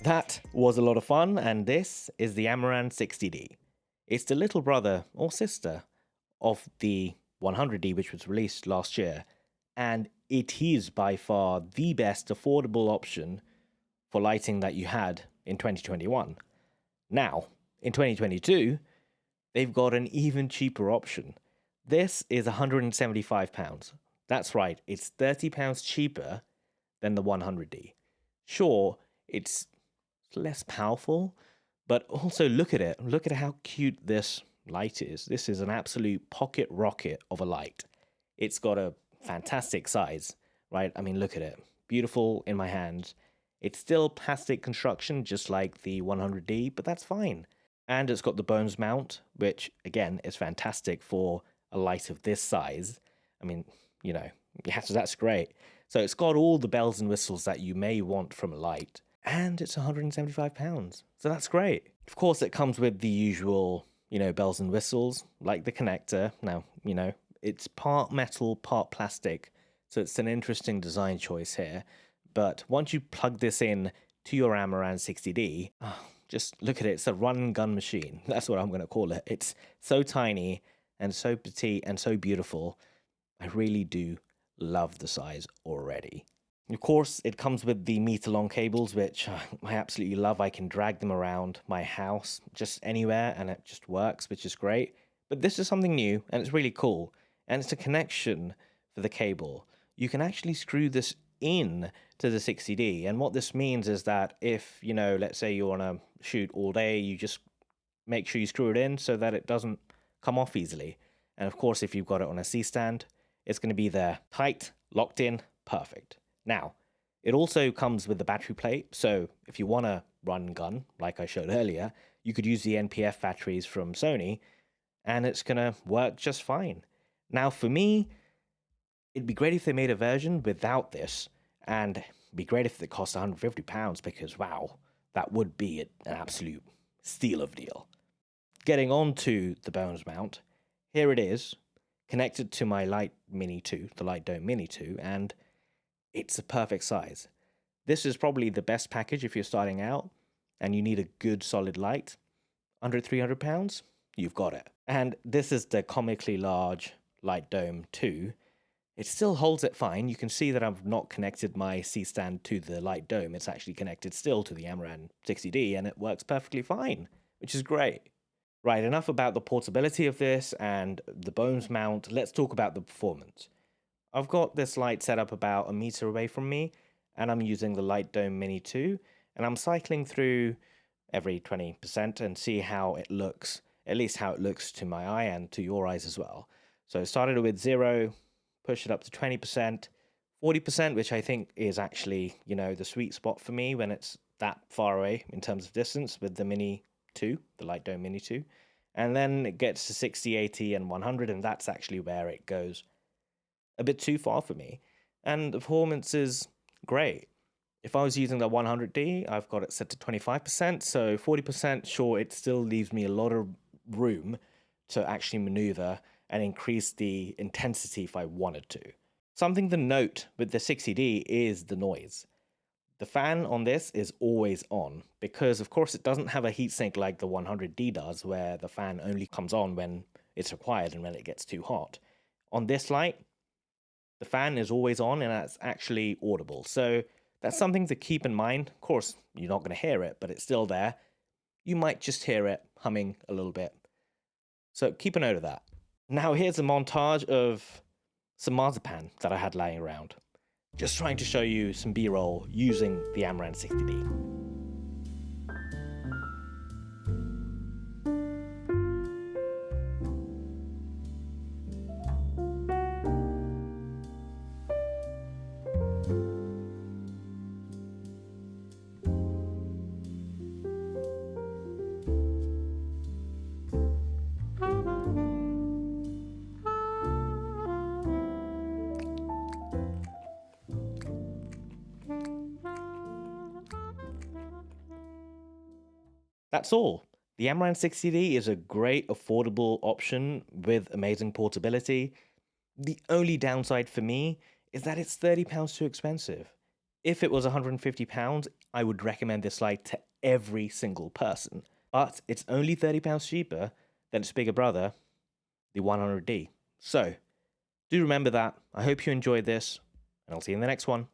That was a lot of fun, and this is the Amaran 60d. It's the little brother or sister of the 100D, which was released last year, and it is by far the best affordable option for lighting that you had in 2021. Now, in 2022, they've got an even cheaper option. This is £175. That's right, it's £30 cheaper than the 100D. Sure, it's less powerful, but also look at it. Look at how cute this light is. This is an absolute pocket rocket of a light. It's got a fantastic size, right? I mean, look at it. Beautiful in my hands. It's still plastic construction, just like the 100D, but that's fine. And it's got the Bowens mount, which again is fantastic for a light of this size. I mean, yeah, so that's great. So it's got all the bells and whistles that you may want from a light. And it's £175, so that's great. Of course, it comes with the usual, bells and whistles, like the connector. Now, it's part metal, part plastic, so it's an interesting design choice here. But once you plug this in to your Amaran 60D, just look at it. It's a run-gun machine. That's what I'm going to call it. It's so tiny and so petite and so beautiful. I really do love the size already. Of course, it comes with the meter-long cables, which I absolutely love. I can drag them around my house, just anywhere, and it just works, which is great. But this is something new, and it's really cool. And it's a connection for the cable. You can actually screw this in to the 60D. And what this means is that if, let's say you want to shoot all day, you just make sure you screw it in so that it doesn't come off easily. And of course, if you've got it on a C-stand, it's going to be there tight, locked in, perfect. Now, it also comes with the battery plate, so if you want to run gun, like I showed earlier, you could use the NPF batteries from Sony, and it's going to work just fine. Now, for me, it'd be great if they made a version without this, and it'd be great if it cost £150, because, wow, that would be an absolute steal of deal. Getting on to the Bowens mount, here it is, connected to my Light Mini 2, the Light Dome Mini 2, and it's a perfect size. This is probably the best package if you're starting out and you need a good solid light. Under £300, you've got it. And this is the comically large Light Dome 2. It still holds it fine. You can see that I've not connected my C-stand to the Light Dome. It's actually connected still to the Amaran 60D, and it works perfectly fine, which is great. Right, enough about the portability of this and the Bowens mount. Let's talk about the performance. I've got this light set up about 1 meter away from me, and I'm using the Light Dome Mini 2, and I'm cycling through every 20% and see how it looks, at least how it looks to my eye and to your eyes as well. So I started with 0, push it up to 20%, 40%, which I think is actually, the sweet spot for me when it's that far away in terms of distance with the Mini 2, the Light Dome Mini 2. And then it gets to 60, 80, and 100, and that's actually where it goes a bit too far for me. And the performance is great. If I was using the 100D, I've got it set to 25%, so 40%, sure, it still leaves me a lot of room to actually maneuver and increase the intensity if I wanted to. Something to note with the 60D is the noise. The fan on this is always on because, of course, it doesn't have a heatsink like the 100D does, where the fan only comes on when it's required and when it gets too hot. On this light, the fan is always on and it's actually audible. So that's something to keep in mind. Of course, you're not going to hear it, but it's still there. You might just hear it humming a little bit. So keep a note of that. Now here's a montage of some marzipan that I had laying around. Just trying to show you some B-roll using the Amaran 60D. that's all. The Amaran 60D is a great, affordable option with amazing portability. The only downside for me is that it's £30 too expensive. If it was £150, I would recommend this light to every single person. But it's only £30 cheaper than its bigger brother, the 100D. So, do remember that. I hope you enjoyed this, and I'll see you in the next one.